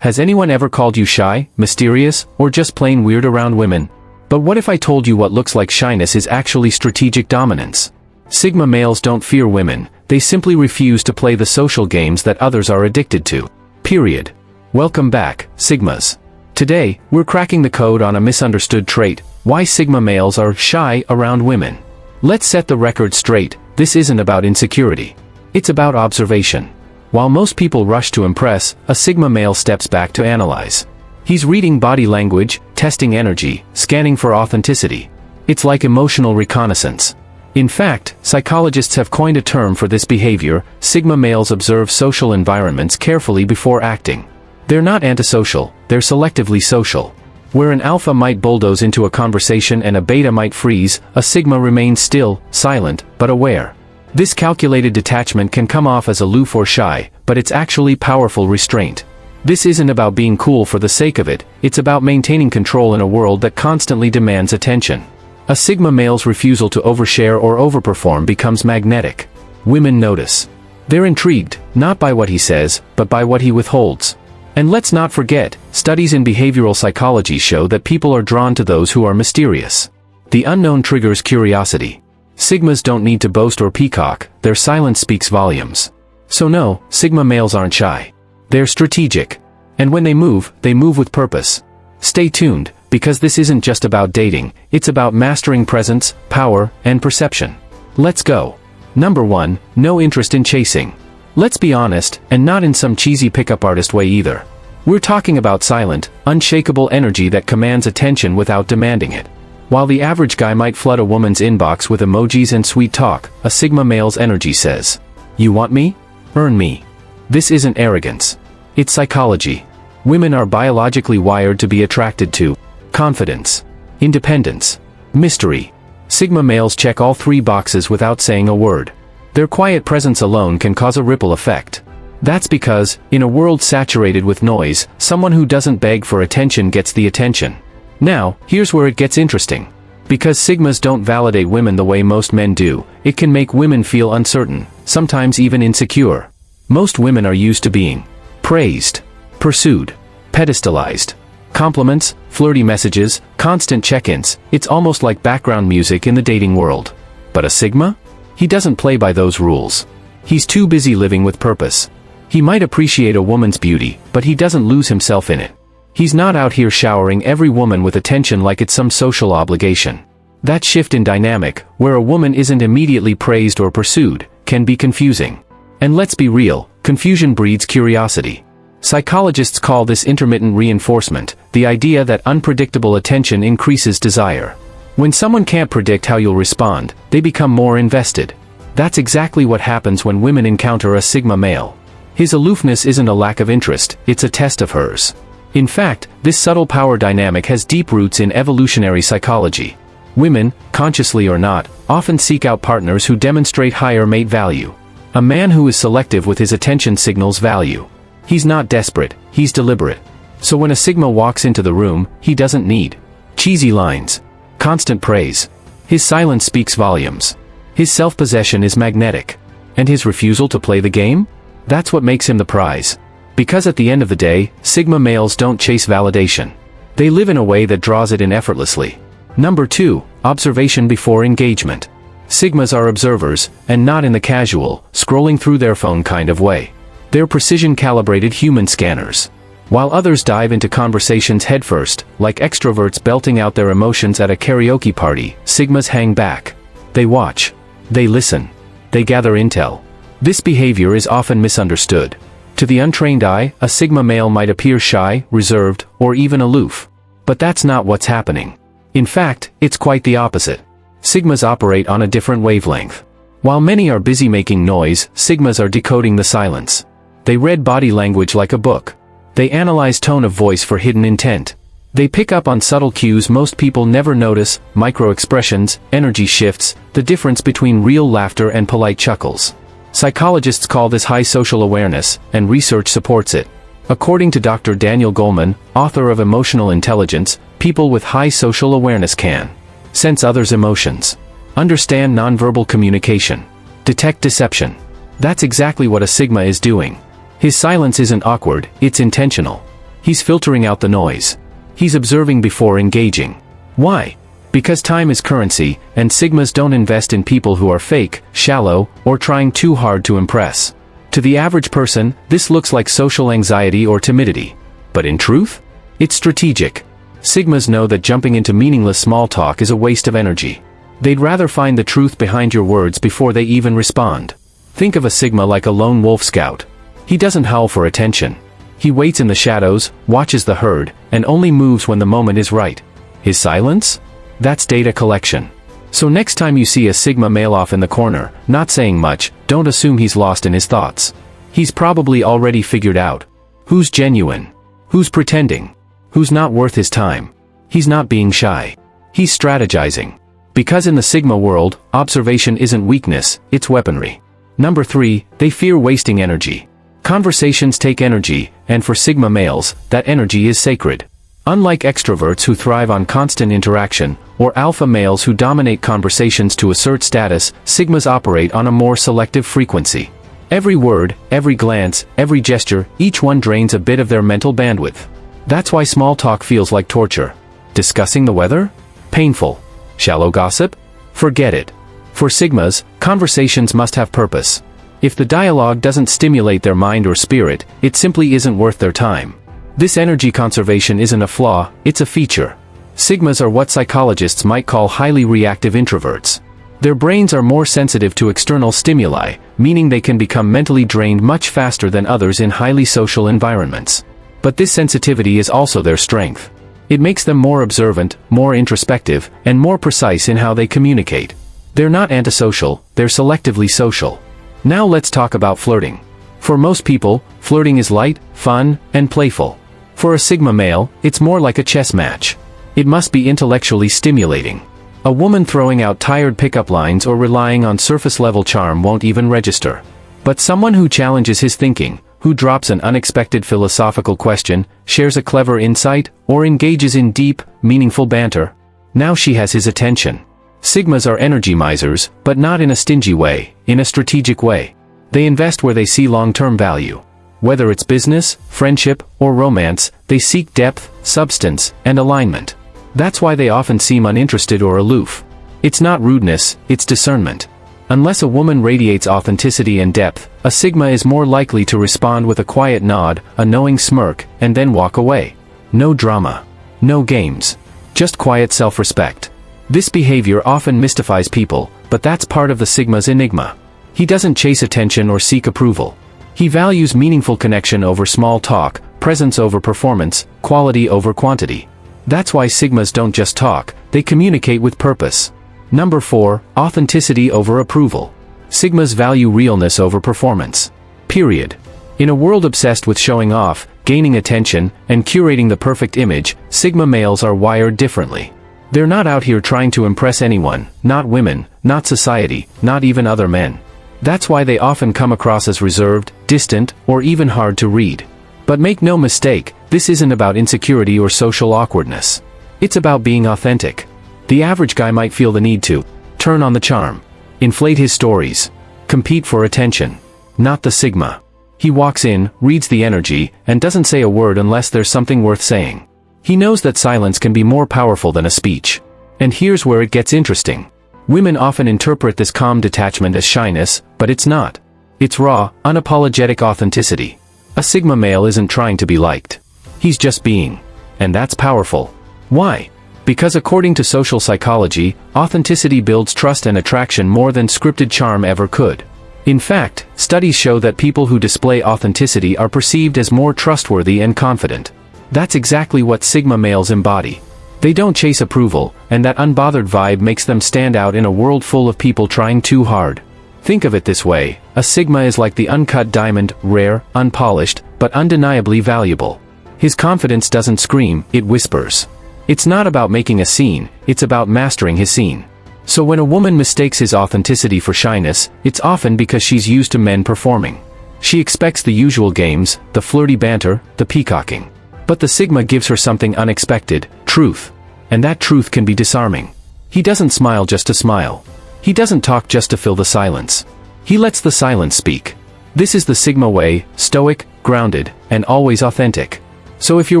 Has anyone ever called you shy, mysterious, or just plain weird around women? But what if I told you what looks like shyness is actually strategic dominance? Sigma males don't fear women, they simply refuse to play the social games that others are addicted to. Period. Welcome back, Sigmas. Today, we're cracking the code on a misunderstood trait: why Sigma males are shy around women. Let's set the record straight. This isn't about insecurity. It's about observation. While most people rush to impress, a Sigma male steps back to analyze. He's reading body language, testing energy, scanning for authenticity. It's like emotional reconnaissance. In fact, psychologists have coined a term for this behavior. Sigma males observe social environments carefully before acting. They're not antisocial, they're selectively social. Where an alpha might bulldoze into a conversation and a beta might freeze, a Sigma remains still, silent, but aware. This calculated detachment can come off as aloof or shy, but it's actually powerful restraint. This isn't about being cool for the sake of it, it's about maintaining control in a world that constantly demands attention. A Sigma male's refusal to overshare or overperform becomes magnetic. Women notice. They're intrigued, not by what he says, but by what he withholds. And let's not forget, studies in behavioral psychology show that people are drawn to those who are mysterious. The unknown triggers curiosity. Sigmas don't need to boast or peacock, their silence speaks volumes. So no, Sigma males aren't shy. They're strategic. And when they move with purpose. Stay tuned, because this isn't just about dating, it's about mastering presence, power, and perception. Let's go. Number 1, no interest in chasing. Let's be honest, and not in some cheesy pickup artist way either. We're talking about silent, unshakable energy that commands attention without demanding it. While the average guy might flood a woman's inbox with emojis and sweet talk, a Sigma male's energy says, "You want me? Earn me." This isn't arrogance. It's psychology. Women are biologically wired to be attracted to confidence, independence, mystery. Sigma males check all 3 boxes without saying a word. Their quiet presence alone can cause a ripple effect. That's because, in a world saturated with noise, someone who doesn't beg for attention gets the attention. Now, here's where it gets interesting. Because Sigmas don't validate women the way most men do, it can make women feel uncertain, sometimes even insecure. Most women are used to being praised, pursued, pedestalized. Compliments, flirty messages, constant check-ins, it's almost like background music in the dating world. But a Sigma? He doesn't play by those rules. He's too busy living with purpose. He might appreciate a woman's beauty, but he doesn't lose himself in it. He's not out here showering every woman with attention like it's some social obligation. That shift in dynamic, where a woman isn't immediately praised or pursued, can be confusing. And let's be real, confusion breeds curiosity. Psychologists call this intermittent reinforcement, the idea that unpredictable attention increases desire. When someone can't predict how you'll respond, they become more invested. That's exactly what happens when women encounter a Sigma male. His aloofness isn't a lack of interest, it's a test of hers. In fact, this subtle power dynamic has deep roots in evolutionary psychology. Women, consciously or not, often seek out partners who demonstrate higher mate value. A man who is selective with his attention signals value. He's not desperate, he's deliberate. So when a Sigma walks into the room, he doesn't need cheesy lines, constant praise. His silence speaks volumes. His self-possession is magnetic. And his refusal to play the game? That's what makes him the prize. Because at the end of the day, Sigma males don't chase validation. They live in a way that draws it in effortlessly. Number 2, observation before engagement. Sigmas are observers, and not in the casual, scrolling through their phone kind of way. They're precision-calibrated human scanners. While others dive into conversations headfirst, like extroverts belting out their emotions at a karaoke party, Sigmas hang back. They watch. They listen. They gather intel. This behavior is often misunderstood. To the untrained eye, a Sigma male might appear shy, reserved, or even aloof. But that's not what's happening. In fact, it's quite the opposite. Sigmas operate on a different wavelength. While many are busy making noise, Sigmas are decoding the silence. They read body language like a book. They analyze tone of voice for hidden intent. They pick up on subtle cues most people never notice, micro-expressions, energy shifts, the difference between real laughter and polite chuckles. Psychologists call this high social awareness, and research supports it. According to Dr. Daniel Goleman, author of Emotional Intelligence, people with high social awareness can sense others' emotions, understand nonverbal communication, detect deception. That's exactly what a Sigma is doing. His silence isn't awkward, it's intentional. He's filtering out the noise. He's observing before engaging. Why? Because time is currency, and sigmas don't invest in people who are fake, shallow, or trying too hard to impress. To the average person, this looks like social anxiety or timidity. But in truth, it's strategic. Sigmas know that jumping into meaningless small talk is a waste of energy. They'd rather find the truth behind your words before they even respond. Think of a sigma like a lone wolf scout. He doesn't howl for attention. He waits in the shadows, watches the herd, and only moves when the moment is right. His silence? That's data collection. So next time you see a sigma male off in the corner, not saying much, don't assume he's lost in his thoughts. He's probably already figured out who's genuine, who's pretending, who's not worth his time. He's not being shy. He's strategizing. Because in the sigma world, observation isn't weakness, it's weaponry. Number 3, they fear wasting energy. Conversations take energy, and for sigma males, that energy is sacred. Unlike extroverts who thrive on constant interaction, or alpha males who dominate conversations to assert status, sigmas operate on a more selective frequency. Every word, every glance, every gesture, each one drains a bit of their mental bandwidth. That's why small talk feels like torture. Discussing the weather? Painful. Shallow gossip? Forget it. For sigmas, conversations must have purpose. If the dialogue doesn't stimulate their mind or spirit, it simply isn't worth their time. This energy conservation isn't a flaw, it's a feature. Sigmas are what psychologists might call highly reactive introverts. Their brains are more sensitive to external stimuli, meaning they can become mentally drained much faster than others in highly social environments. But this sensitivity is also their strength. It makes them more observant, more introspective, and more precise in how they communicate. They're not antisocial, they're selectively social. Now let's talk about flirting. For most people, flirting is light, fun, and playful. For a sigma male, it's more like a chess match. It must be intellectually stimulating. A woman throwing out tired pickup lines or relying on surface-level charm won't even register. But someone who challenges his thinking, who drops an unexpected philosophical question, shares a clever insight, or engages in deep, meaningful banter, now she has his attention. Sigmas are energy misers, but not in a stingy way, in a strategic way. They invest where they see long-term value. Whether it's business, friendship, or romance, they seek depth, substance, and alignment. That's why they often seem uninterested or aloof. It's not rudeness, it's discernment. Unless a woman radiates authenticity and depth, a sigma is more likely to respond with a quiet nod, a knowing smirk, and then walk away. No drama. No games. Just quiet self-respect. This behavior often mystifies people, but that's part of the sigma's enigma. He doesn't chase attention or seek approval. He values meaningful connection over small talk, presence over performance, quality over quantity. That's why sigmas don't just talk, they communicate with purpose. Number 4, authenticity over approval. Sigmas value realness over performance. Period. In a world obsessed with showing off, gaining attention, and curating the perfect image, sigma males are wired differently. They're not out here trying to impress anyone, not women, not society, not even other men. That's why they often come across as reserved, distant, or even hard to read. But make no mistake, this isn't about insecurity or social awkwardness. It's about being authentic. The average guy might feel the need to turn on the charm, inflate his stories, compete for attention. Not the sigma. He walks in, reads the energy, and doesn't say a word unless there's something worth saying. He knows that silence can be more powerful than a speech. And here's where it gets interesting. Women often interpret this calm detachment as shyness, but it's not. It's raw, unapologetic authenticity. A sigma male isn't trying to be liked. He's just being. And that's powerful. Why? Because according to social psychology, authenticity builds trust and attraction more than scripted charm ever could. In fact, studies show that people who display authenticity are perceived as more trustworthy and confident. That's exactly what sigma males embody. They don't chase approval, and that unbothered vibe makes them stand out in a world full of people trying too hard. Think of it this way, a sigma is like the uncut diamond, rare, unpolished, but undeniably valuable. His confidence doesn't scream, it whispers. It's not about making a scene, it's about mastering his scene. So when a woman mistakes his authenticity for shyness, it's often because she's used to men performing. She expects the usual games, the flirty banter, the peacocking. But the sigma gives her something unexpected, truth. And that truth can be disarming. He doesn't smile just to smile. He doesn't talk just to fill the silence. He lets the silence speak. This is the sigma way, stoic, grounded, and always authentic. So if you're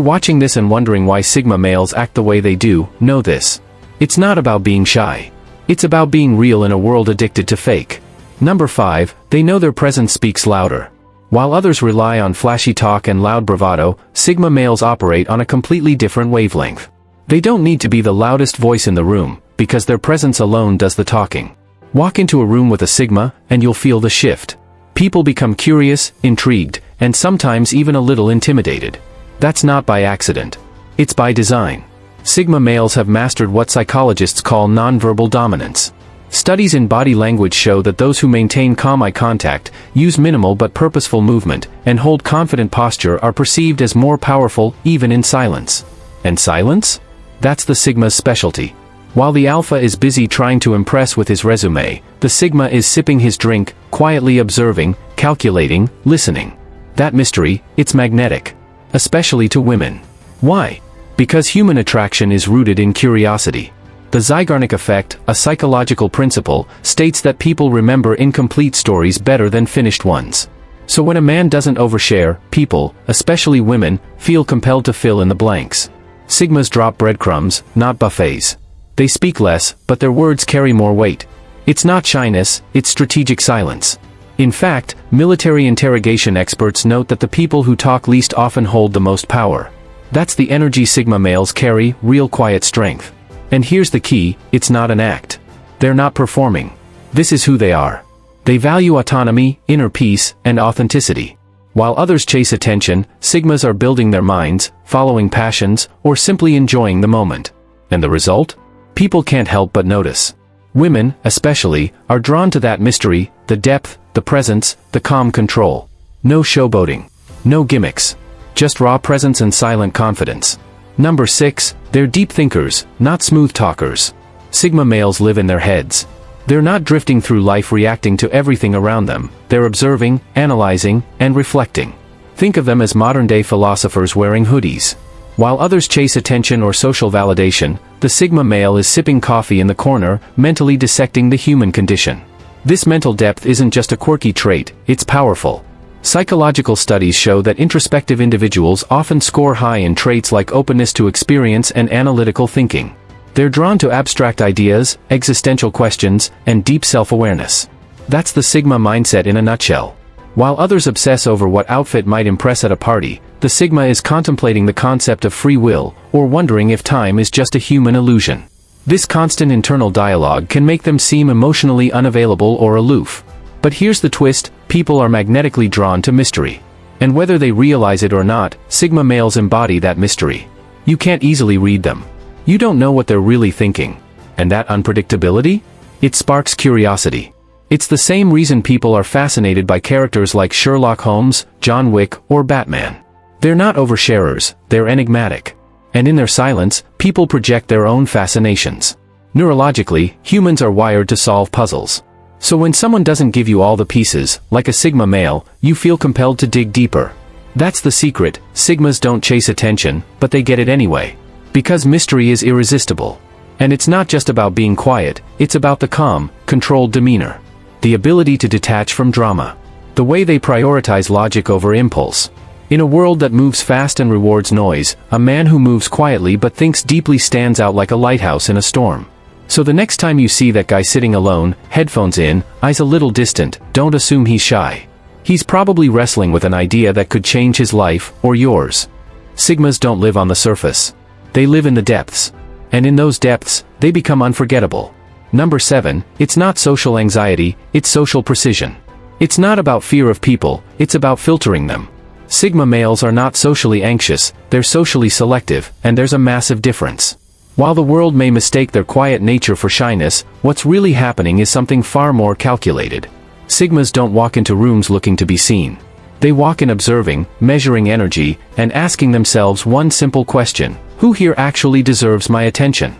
watching this and wondering why Sigma males act the way they do, know this. It's not about being shy. It's about being real in a world addicted to fake. Number 5, they know their presence speaks louder. While others rely on flashy talk and loud bravado, Sigma males operate on a completely different wavelength. They don't need to be the loudest voice in the room, because their presence alone does the talking. Walk into a room with a Sigma, and you'll feel the shift. People become curious, intrigued, and sometimes even a little intimidated. That's not by accident. It's by design. Sigma males have mastered what psychologists call nonverbal dominance. Studies in body language show that those who maintain calm eye contact, use minimal but purposeful movement, and hold confident posture are perceived as more powerful, even in silence. And silence? That's the Sigma's specialty. While the Alpha is busy trying to impress with his resume, the Sigma is sipping his drink, quietly observing, calculating, listening. That mystery, it's magnetic. Especially to women. Why? Because human attraction is rooted in curiosity. The Zeigarnik effect, a psychological principle, states that people remember incomplete stories better than finished ones. So when a man doesn't overshare, people, especially women, feel compelled to fill in the blanks. Sigmas drop breadcrumbs, not buffets. They speak less, but their words carry more weight. It's not shyness, it's strategic silence. In fact, military interrogation experts note that the people who talk least often hold the most power. That's the energy Sigma males carry, real quiet strength. And here's the key, it's not an act. They're not performing. This is who they are. They value autonomy, inner peace, and authenticity. While others chase attention, Sigmas are building their minds, following passions, or simply enjoying the moment. And the result? People can't help but notice. Women, especially, are drawn to that mystery, the depth, the presence, the calm control. No showboating. No gimmicks. Just raw presence and silent confidence. Number 6, they're deep thinkers, not smooth talkers. Sigma males live in their heads. They're not drifting through life reacting to everything around them, they're observing, analyzing, and reflecting. Think of them as modern-day philosophers wearing hoodies. While others chase attention or social validation, the Sigma male is sipping coffee in the corner, mentally dissecting the human condition. This mental depth isn't just a quirky trait, it's powerful. Psychological studies show that introspective individuals often score high in traits like openness to experience and analytical thinking. They're drawn to abstract ideas, existential questions, and deep self-awareness. That's the Sigma mindset in a nutshell. While others obsess over what outfit might impress at a party, the Sigma is contemplating the concept of free will, or wondering if time is just a human illusion. This constant internal dialogue can make them seem emotionally unavailable or aloof. But here's the twist, people are magnetically drawn to mystery. And whether they realize it or not, Sigma males embody that mystery. You can't easily read them. You don't know what they're really thinking. And that unpredictability? It sparks curiosity. It's the same reason people are fascinated by characters like Sherlock Holmes, John Wick, or Batman. They're not oversharers, they're enigmatic. And in their silence, people project their own fascinations. Neurologically, humans are wired to solve puzzles. So when someone doesn't give you all the pieces, like a Sigma male, you feel compelled to dig deeper. That's the secret, Sigmas don't chase attention, but they get it anyway. Because mystery is irresistible. And it's not just about being quiet, it's about the calm, controlled demeanor. The ability to detach from drama. The way they prioritize logic over impulse. In a world that moves fast and rewards noise, a man who moves quietly but thinks deeply stands out like a lighthouse in a storm. So the next time you see that guy sitting alone, headphones in, eyes a little distant, don't assume he's shy. He's probably wrestling with an idea that could change his life, or yours. Sigmas don't live on the surface. They live in the depths. And in those depths, they become unforgettable. Number 7, it's not social anxiety, it's social precision. It's not about fear of people, it's about filtering them. Sigma males are not socially anxious, they're socially selective, and there's a massive difference. While the world may mistake their quiet nature for shyness, what's really happening is something far more calculated. Sigmas don't walk into rooms looking to be seen. They walk in observing, measuring energy, and asking themselves one simple question: who here actually deserves my attention?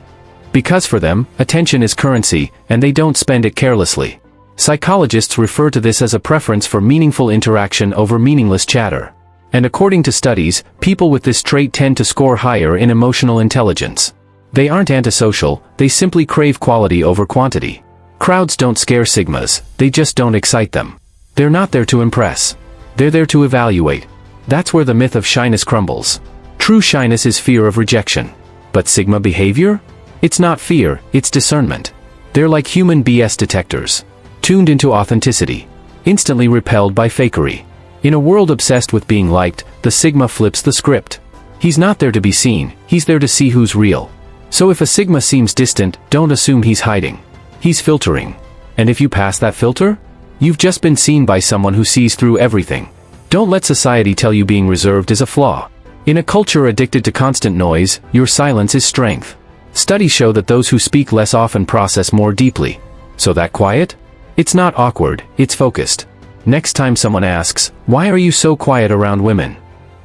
Because for them, attention is currency, and they don't spend it carelessly. Psychologists refer to this as a preference for meaningful interaction over meaningless chatter. And according to studies, people with this trait tend to score higher in emotional intelligence. They aren't antisocial, they simply crave quality over quantity. Crowds don't scare Sigmas, they just don't excite them. They're not there to impress. They're there to evaluate. That's where the myth of shyness crumbles. True shyness is fear of rejection. But Sigma behavior? It's not fear, it's discernment. They're like human BS detectors. Tuned into authenticity. Instantly repelled by fakery. In a world obsessed with being liked, the Sigma flips the script. He's not there to be seen, he's there to see who's real. So if a Sigma seems distant, don't assume he's hiding. He's filtering. And if you pass that filter, you've just been seen by someone who sees through everything. Don't let society tell you being reserved is a flaw. In a culture addicted to constant noise, your silence is strength. Studies show that those who speak less often process more deeply. So that quiet? It's not awkward, it's focused. Next time someone asks, "Why are you so quiet around women?"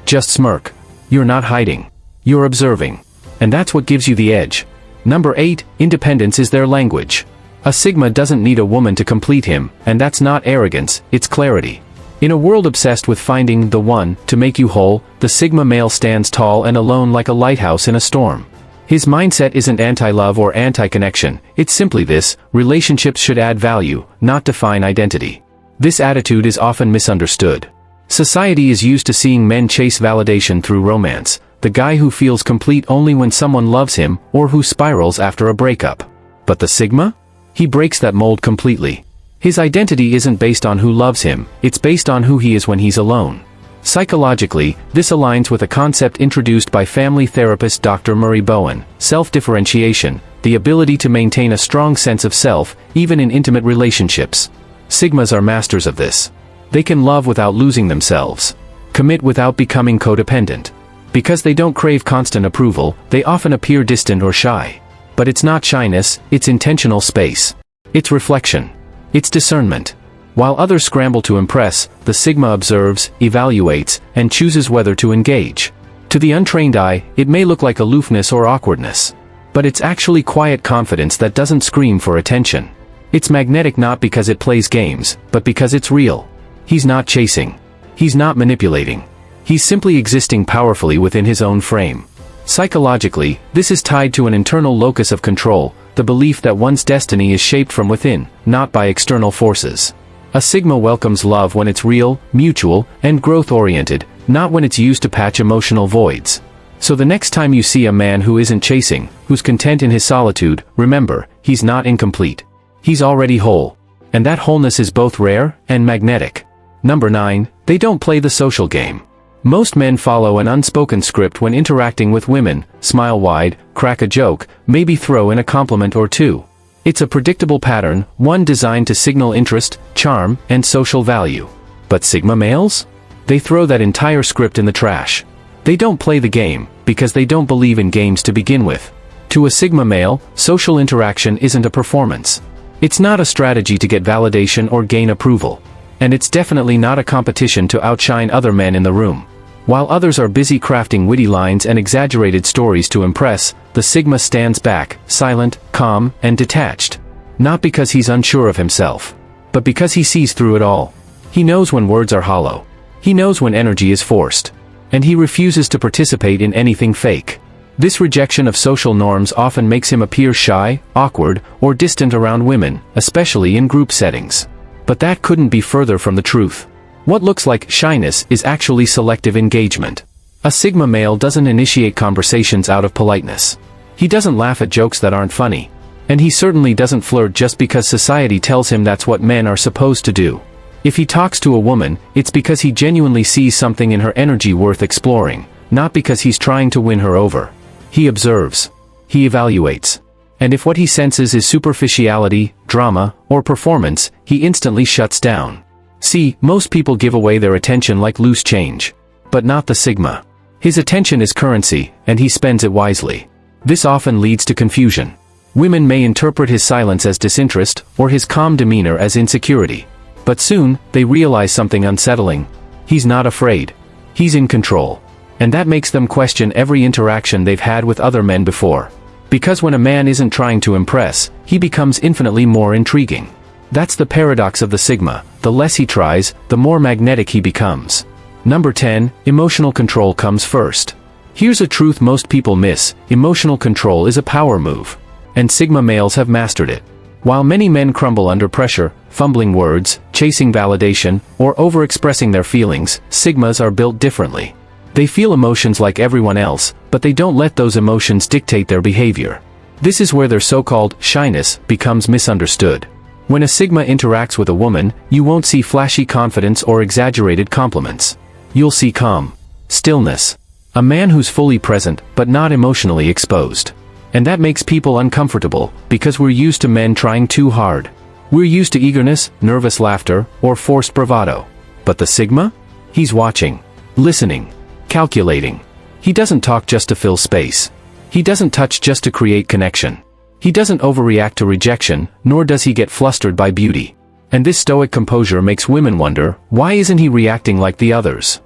just smirk. You're not hiding. You're observing. And that's what gives you the edge. Number 8, independence is their language. A Sigma doesn't need a woman to complete him, and that's not arrogance, it's clarity. In a world obsessed with finding the one to make you whole, the Sigma male stands tall and alone like a lighthouse in a storm. His mindset isn't anti-love or anti-connection, it's simply this: relationships should add value, not define identity. This attitude is often misunderstood. Society is used to seeing men chase validation through romance, the guy who feels complete only when someone loves him, or who spirals after a breakup. But the Sigma? He breaks that mold completely. His identity isn't based on who loves him, it's based on who he is when he's alone. Psychologically, this aligns with a concept introduced by family therapist Dr. Murray Bowen: self-differentiation, the ability to maintain a strong sense of self, even in intimate relationships. Sigmas are masters of this. They can love without losing themselves. Commit without becoming codependent. Because they don't crave constant approval, they often appear distant or shy. But it's not shyness, it's intentional space. It's reflection. It's discernment. While others scramble to impress, the Sigma observes, evaluates, and chooses whether to engage. To the untrained eye, it may look like aloofness or awkwardness. But it's actually quiet confidence that doesn't scream for attention. It's magnetic not because it plays games, but because it's real. He's not chasing. He's not manipulating. He's simply existing powerfully within his own frame. Psychologically, this is tied to an internal locus of control, the belief that one's destiny is shaped from within, not by external forces. A Sigma welcomes love when it's real, mutual, and growth-oriented, not when it's used to patch emotional voids. So the next time you see a man who isn't chasing, who's content in his solitude, remember, he's not incomplete. He's already whole. And that wholeness is both rare and magnetic. Number 9, they don't play the social game. Most men follow an unspoken script when interacting with women: smile wide, crack a joke, maybe throw in a compliment or two. It's a predictable pattern, one designed to signal interest, charm, and social value. But Sigma males? They throw that entire script in the trash. They don't play the game, because they don't believe in games to begin with. To a Sigma male, social interaction isn't a performance. It's not a strategy to get validation or gain approval. And it's definitely not a competition to outshine other men in the room. While others are busy crafting witty lines and exaggerated stories to impress, the Sigma stands back, silent, calm, and detached. Not because he's unsure of himself, but because he sees through it all. He knows when words are hollow. He knows when energy is forced. And he refuses to participate in anything fake. This rejection of social norms often makes him appear shy, awkward, or distant around women, especially in group settings. But that couldn't be further from the truth. What looks like shyness is actually selective engagement. A Sigma male doesn't initiate conversations out of politeness. He doesn't laugh at jokes that aren't funny. And he certainly doesn't flirt just because society tells him that's what men are supposed to do. If he talks to a woman, it's because he genuinely sees something in her energy worth exploring, not because he's trying to win her over. He observes. He evaluates. And if what he senses is superficiality, drama, or performance, he instantly shuts down. See, most people give away their attention like loose change. But not the Sigma. His attention is currency, and he spends it wisely. This often leads to confusion. Women may interpret his silence as disinterest, or his calm demeanor as insecurity. But soon, they realize something unsettling. He's not afraid. He's in control. And that makes them question every interaction they've had with other men before. Because when a man isn't trying to impress, he becomes infinitely more intriguing. That's the paradox of the Sigma: the less he tries, the more magnetic he becomes. Number 10, emotional control comes first. Here's a truth most people miss: emotional control is a power move. And Sigma males have mastered it. While many men crumble under pressure, fumbling words, chasing validation, or overexpressing their feelings, Sigmas are built differently. They feel emotions like everyone else, but they don't let those emotions dictate their behavior. This is where their so-called shyness becomes misunderstood. When a Sigma interacts with a woman, you won't see flashy confidence or exaggerated compliments. You'll see calm, stillness. A man who's fully present, but not emotionally exposed. And that makes people uncomfortable, because we're used to men trying too hard. We're used to eagerness, nervous laughter, or forced bravado. But the Sigma? He's watching, listening, calculating. He doesn't talk just to fill space. He doesn't touch just to create connection. He doesn't overreact to rejection, nor does he get flustered by beauty. And this stoic composure makes women wonder, why isn't he reacting like the others?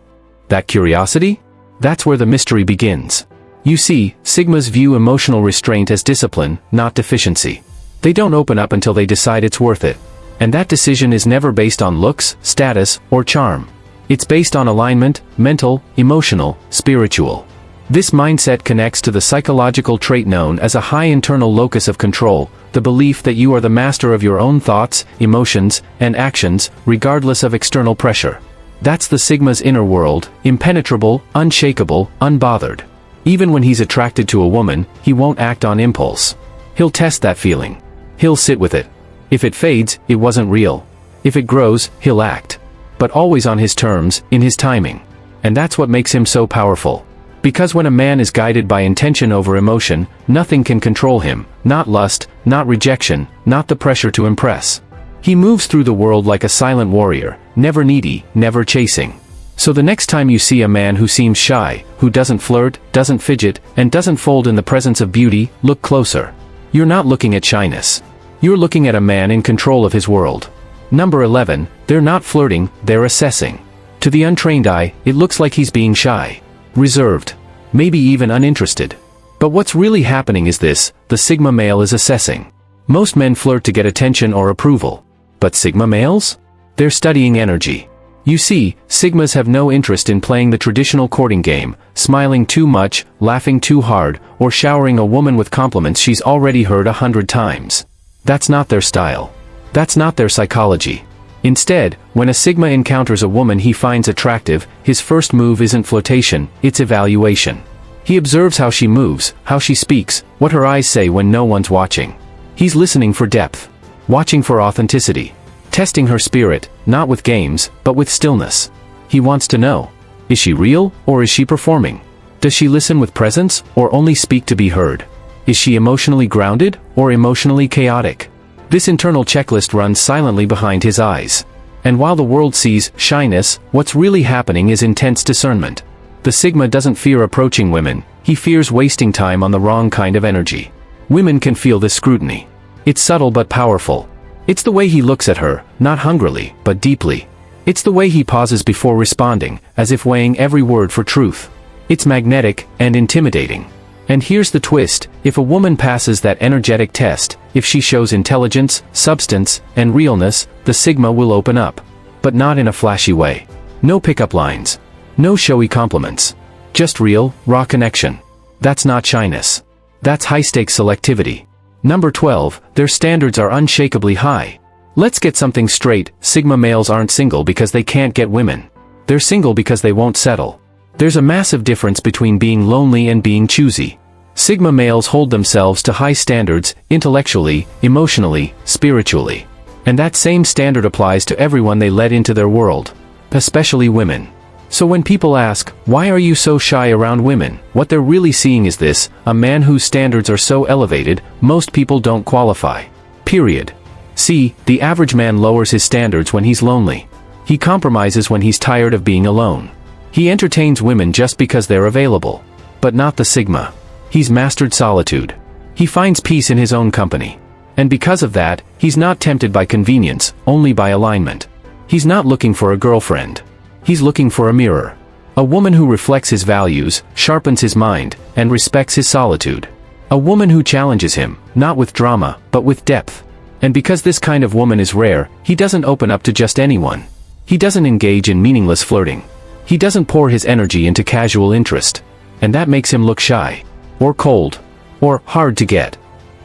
That curiosity? That's where the mystery begins. You see, Sigmas view emotional restraint as discipline, not deficiency. They don't open up until they decide it's worth it. And that decision is never based on looks, status, or charm. It's based on alignment, mental, emotional, spiritual. This mindset connects to the psychological trait known as a high internal locus of control, the belief that you are the master of your own thoughts, emotions, and actions, regardless of external pressure. That's the Sigma's inner world, impenetrable, unshakable, unbothered. Even when he's attracted to a woman, he won't act on impulse. He'll test that feeling. He'll sit with it. If it fades, it wasn't real. If it grows, he'll act. But always on his terms, in his timing. And that's what makes him so powerful. Because when a man is guided by intention over emotion, nothing can control him, not lust, not rejection, not the pressure to impress. He moves through the world like a silent warrior, never needy, never chasing. So the next time you see a man who seems shy, who doesn't flirt, doesn't fidget, and doesn't fold in the presence of beauty, look closer. You're not looking at shyness. You're looking at a man in control of his world. Number 11, they're not flirting, they're assessing. To the untrained eye, it looks like he's being shy, reserved, maybe even uninterested. But what's really happening is this: the Sigma male is assessing. Most men flirt to get attention or approval. But Sigma males? They're studying energy. You see, Sigmas have no interest in playing the traditional courting game, smiling too much, laughing too hard, or showering a woman with compliments she's already heard 100 times. That's not their style. That's not their psychology. Instead, when a Sigma encounters a woman he finds attractive, his first move isn't flirtation, it's evaluation. He observes how she moves, how she speaks, what her eyes say when no one's watching. He's listening for depth, watching for authenticity, testing her spirit, not with games, but with stillness. He wants to know, is she real, or is she performing? Does she listen with presence, or only speak to be heard? Is she emotionally grounded, or emotionally chaotic? This internal checklist runs silently behind his eyes. And while the world sees shyness, what's really happening is intense discernment. The Sigma doesn't fear approaching women, he fears wasting time on the wrong kind of energy. Women can feel this scrutiny. It's subtle but powerful. It's the way he looks at her, not hungrily, but deeply. It's the way he pauses before responding, as if weighing every word for truth. It's magnetic and intimidating. And here's the twist: if a woman passes that energetic test, if she shows intelligence, substance, and realness, the Sigma will open up. But not in a flashy way. No pickup lines. No showy compliments. Just real, raw connection. That's not shyness. That's high-stakes selectivity. Number 12, their standards are unshakably high. Let's get something straight: Sigma males aren't single because they can't get women. They're single because they won't settle. There's a massive difference between being lonely and being choosy. Sigma males hold themselves to high standards, intellectually, emotionally, spiritually. And that same standard applies to everyone they let into their world. Especially women. So when people ask, why are you so shy around women, what they're really seeing is this: a man whose standards are so elevated, most people don't qualify. Period. See, the average man lowers his standards when he's lonely. He compromises when he's tired of being alone. He entertains women just because they're available. But not the Sigma. He's mastered solitude. He finds peace in his own company. And because of that, he's not tempted by convenience, only by alignment. He's not looking for a girlfriend. He's looking for a mirror. A woman who reflects his values, sharpens his mind, and respects his solitude. A woman who challenges him, not with drama, but with depth. And because this kind of woman is rare, he doesn't open up to just anyone. He doesn't engage in meaningless flirting. He doesn't pour his energy into casual interest. And that makes him look shy. Or cold. Or hard to get.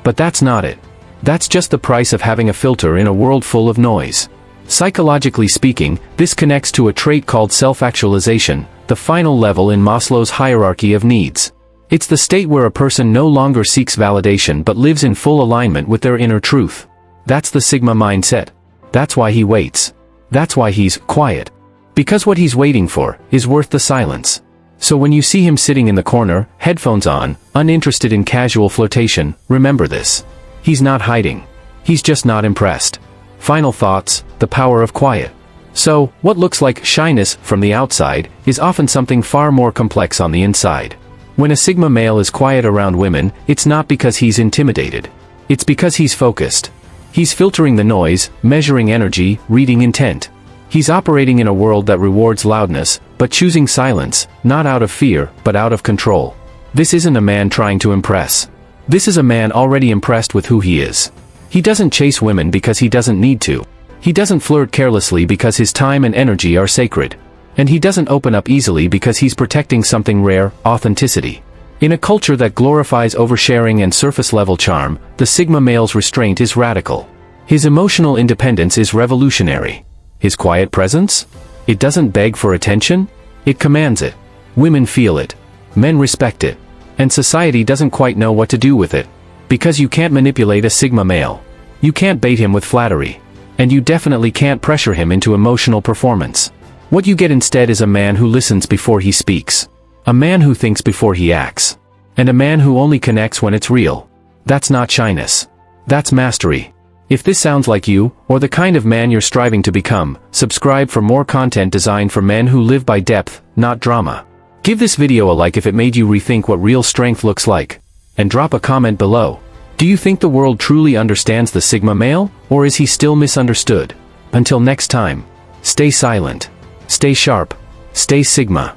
But that's not it. That's just the price of having a filter in a world full of noise. Psychologically speaking, this connects to a trait called self-actualization, the final level in Maslow's hierarchy of needs. It's the state where a person no longer seeks validation but lives in full alignment with their inner truth. That's the Sigma mindset. That's why he waits. That's why he's quiet. Because what he's waiting for is worth the silence. So when you see him sitting in the corner, headphones on, uninterested in casual flirtation, remember this. He's not hiding. He's just not impressed. Final thoughts, the power of quiet. So, what looks like shyness from the outside is often something far more complex on the inside. When a Sigma male is quiet around women, it's not because he's intimidated. It's because he's focused. He's filtering the noise, measuring energy, reading intent. He's operating in a world that rewards loudness, but choosing silence, not out of fear, but out of control. This isn't a man trying to impress. This is a man already impressed with who he is. He doesn't chase women because he doesn't need to. He doesn't flirt carelessly because his time and energy are sacred. And he doesn't open up easily because he's protecting something rare, authenticity. In a culture that glorifies oversharing and surface-level charm, the Sigma male's restraint is radical. His emotional independence is revolutionary. His quiet presence? It doesn't beg for attention. It commands it. Women feel it. Men respect it. And society doesn't quite know what to do with it. Because you can't manipulate a Sigma male. You can't bait him with flattery. And you definitely can't pressure him into emotional performance. What you get instead is a man who listens before he speaks. A man who thinks before he acts. And a man who only connects when it's real. That's not shyness. That's mastery. If this sounds like you, or the kind of man you're striving to become, subscribe for more content designed for men who live by depth, not drama. Give this video a like if it made you rethink what real strength looks like. And drop a comment below. Do you think the world truly understands the Sigma male, or is he still misunderstood? Until next time, stay silent. Stay sharp. Stay Sigma.